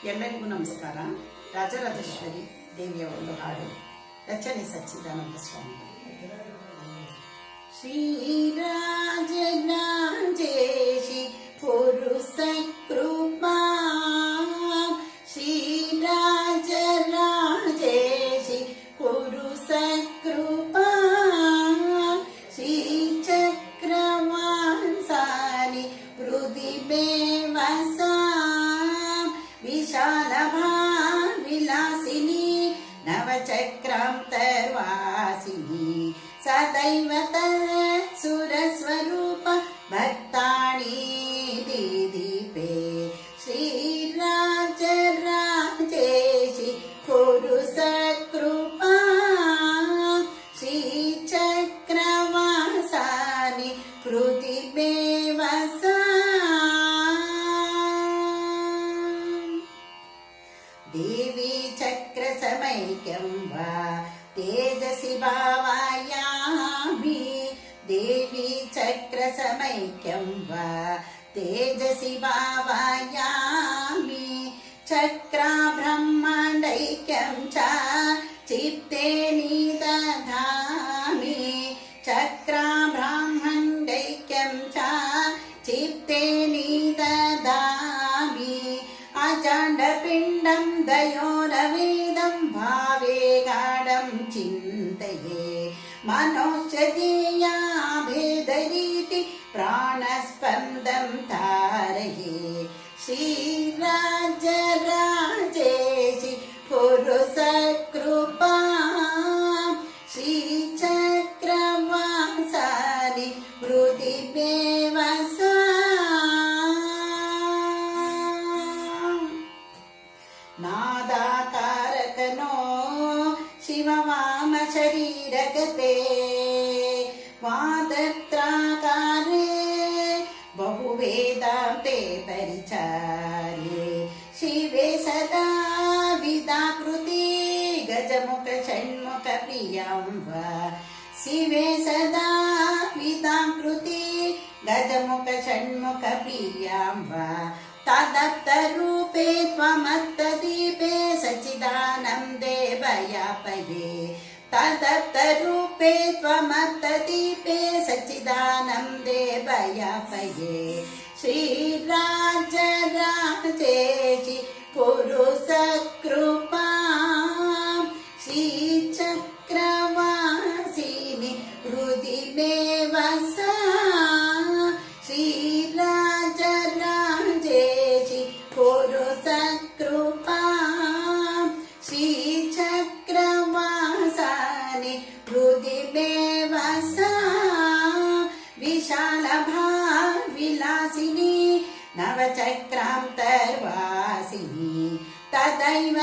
ಎಲ್ಲರಿಗೂ ನಮಸ್ಕಾರ. ರಾಜರಾಜೇಶ್ವರಿ ದೇವಿಯ ಒಂದು ಹಾಡು, ರಚನೆ ಸಚ್ಚಿದಾನಂದ ಸ್ವಾಮಿ. ಶ್ರೀರಾಜರಾಜೇಶಿ ಪುರುಷ ಕೃಪಾ, ಶ್ರೀರಾಜರಾಜೇಶಿ ಪುರುಷ ಕೃಪಾ, ಶ್ರೀಚಕ್ರವಾಸಾನಿ ಹೃದಿಮೇವಸಾ, विशालभाविलासिनी नवचक्रान्तर्वासिनी, सदैव तत्सुरस्वरूप भक्तानि दीदीपे. श्रीराजराजेशि कुरु सत्कृपा, श्रीचक्रवासानि हृदि मे वसा. देवी चक्रसमैक्यं वा तेजसि भावयामि, देवी चक्रसमैक्यं वा तेजसि भावयामि, चक्राब्रह्माण्डैक्यं च चित्ते निदधामि, चक्राब्रह्माण्डैक्यं च चित्ते निदधामि, अजाण्डपिण्डं दयोरवेदं भावे गाढं चिन्तये, मनोषधीया भेदरीति प्राणस्पन्दं तारये. श्रीराजराजेशि कुरु सत्कृपा, श्रीचक्रवासानि हृदि मे वसा. नादाकारकनो शिववाम शरीरगते, वादत्राकारे बहुवेदान्ते परिचार्ये, शिवे सदा विदाकृति गजमुख षण्मुख प्रियं वा, शिवे सदा विदाकृति गजमुख षण्मुख प्रियं वा, तदत्तरूपे त्वमत्तदीपे सच्चिदानन्दे भयापये, तदत्तरूपे त्वमत्तदीपे सच्चिदानन्दे भयापये. श्रीराजराजेशि कुरु सत्कृपा, श्रीचक्रवासिनि हृदि मे वसा. श्रीराजराजेशि कुरु सत्कृपा, श्रीचक्रवासानि हृदि मे वसा. विशालभाविलासिनी नवचक्रान्तर्वासिनी, तदैव